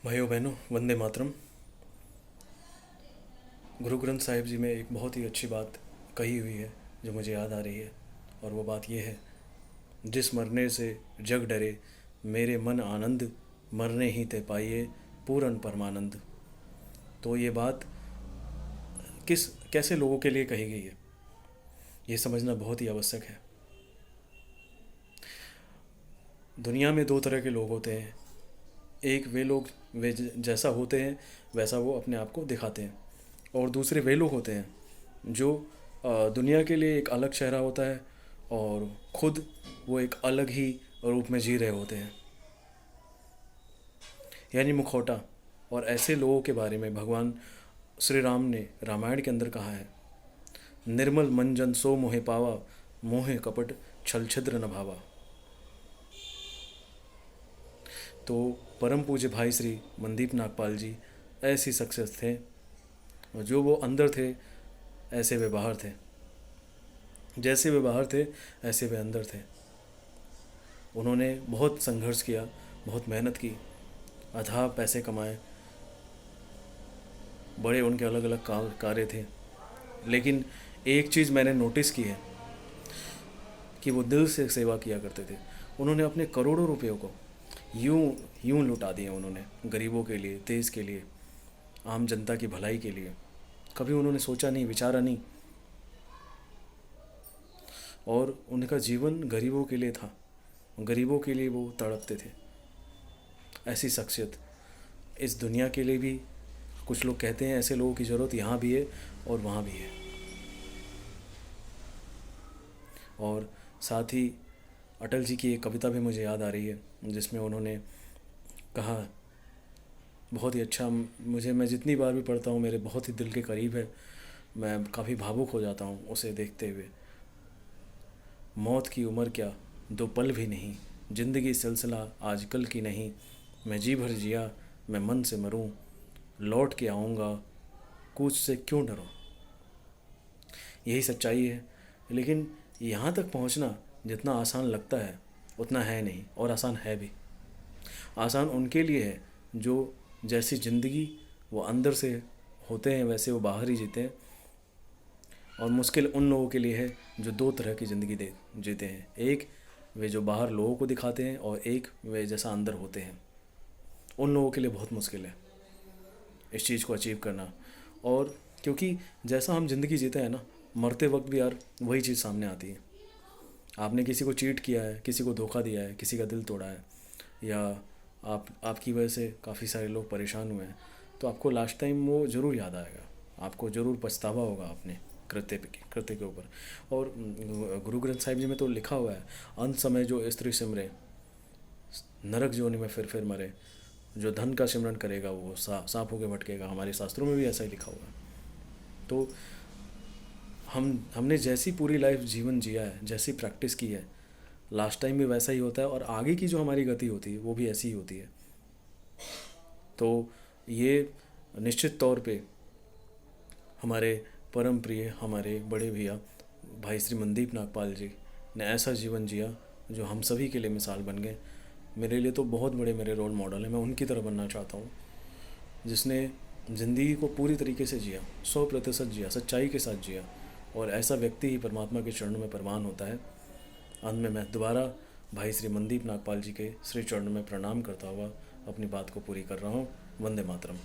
भाइयों बहनों, वंदे मातरम। गुरु ग्रंथ साहिब जी में एक बहुत ही अच्छी बात कही हुई है जो मुझे याद आ रही है। और वो बात ये है, जिस मरने से जग डरे, मेरे मन आनंद, मरने ही ते पाइए पूरन परमानंद। तो ये बात किस कैसे लोगों के लिए कही गई है, ये समझना बहुत ही आवश्यक है। दुनिया में दो तरह के लोग होते हैं। एक वे लोग, वे जैसा होते हैं वैसा वो अपने आप को दिखाते हैं। और दूसरे वे लोग होते हैं जो दुनिया के लिए एक अलग चेहरा होता है और खुद वो एक अलग ही रूप में जी रहे होते हैं, यानी मुखौटा। और ऐसे लोगों के बारे में भगवान श्री राम ने रामायण के अंदर कहा है, निर्मल मंजन सो मोहे पावा, मोहे कपट छल छिद्र न भावा। तो परम पूज्य भाई श्री मनदीप नागपाल जी ऐसी शख्सियत थे, और जो वो अंदर थे ऐसे वे बाहर थे, जैसे वे बाहर थे ऐसे वे अंदर थे। उन्होंने बहुत संघर्ष किया, बहुत मेहनत की, अथाह पैसे कमाए, बड़े उनके अलग अलग कार्य थे। लेकिन एक चीज़ मैंने नोटिस की है कि वो दिल से सेवा किया करते थे। उन्होंने अपने करोड़ों रुपयों को यूं यूं लुटा दिए उन्होंने, गरीबों के लिए, देश के लिए, आम जनता की भलाई के लिए। कभी उन्होंने सोचा नहीं, विचारा नहीं। और उनका जीवन गरीबों के लिए था, गरीबों के लिए वो तड़पते थे। ऐसी शख्सियत इस दुनिया के लिए भी, कुछ लोग कहते हैं ऐसे लोगों की ज़रूरत यहाँ भी है और वहाँ भी है। और साथ ही अटल जी की एक कविता भी मुझे याद आ रही है, जिसमें उन्होंने कहा, बहुत ही अच्छा, मैं जितनी बार भी पढ़ता हूँ मेरे बहुत ही दिल के करीब है। मैं काफ़ी भावुक हो जाता हूँ उसे देखते हुए। मौत की उम्र क्या, दो पल भी नहीं, ज़िंदगी सिलसिला आजकल की नहीं। मैं जी भर जिया, मैं मन से मरूं, लौट के आऊँगा, कुछ से क्यों डरूं। यही सच्चाई है। लेकिन यहाँ तक पहुँचना जितना आसान लगता है उतना है नहीं, और आसान है भी। आसान उनके लिए है जो जैसी ज़िंदगी वो अंदर से होते हैं वैसे वो बाहर ही जीते हैं। और मुश्किल उन लोगों के लिए है जो दो तरह की ज़िंदगी दे जीते हैं, एक वे जो बाहर लोगों को दिखाते हैं, और एक वे जैसा अंदर होते हैं। उन लोगों के लिए बहुत मुश्किल है इस चीज़ को अचीव करना। और क्योंकि जैसा हम ज़िंदगी जीते हैं ना, मरते वक्त भी यार वही चीज़ सामने आती है। आपने किसी को चीट किया है, किसी को धोखा दिया है, किसी का दिल तोड़ा है, या आपकी वजह से काफ़ी सारे लोग परेशान हुए हैं, तो आपको लास्ट टाइम वो ज़रूर याद आएगा, आपको ज़रूर पछतावा होगा अपने कृत्य के ऊपर। और गुरु ग्रंथ साहिब जी में तो लिखा हुआ है, अंत समय जो स्त्री सिमरे, नरक जोनि में फिर मरे, जो धन का सिमरन करेगा वो सांप होके भटकेगा। हमारे शास्त्रों में भी ऐसा ही लिखा हुआ है। तो हमने जैसी पूरी लाइफ जीवन जिया है, जैसी प्रैक्टिस की है, लास्ट टाइम भी वैसा ही होता है, और आगे की जो हमारी गति होती है वो भी ऐसी ही होती है। तो ये निश्चित तौर पे हमारे परम प्रिय, हमारे बड़े भैया भाई श्री मनदीप नागपाल जी ने ऐसा जीवन जिया जो हम सभी के लिए मिसाल बन गए। मेरे लिए तो बहुत बड़े मेरे रोल मॉडल हैं। मैं उनकी तरह बनना चाहता हूँ, जिसने ज़िंदगी को पूरी तरीके से जिया, 100% जिया, सच्चाई के साथ जिया। और ऐसा व्यक्ति ही परमात्मा के चरणों में प्रवान होता है। अंत में मैं दोबारा भाई श्री मनदीप नागपाल जी के श्री चरणों में प्रणाम करता हुआ अपनी बात को पूरी कर रहा हूँ। वंदे मातरम।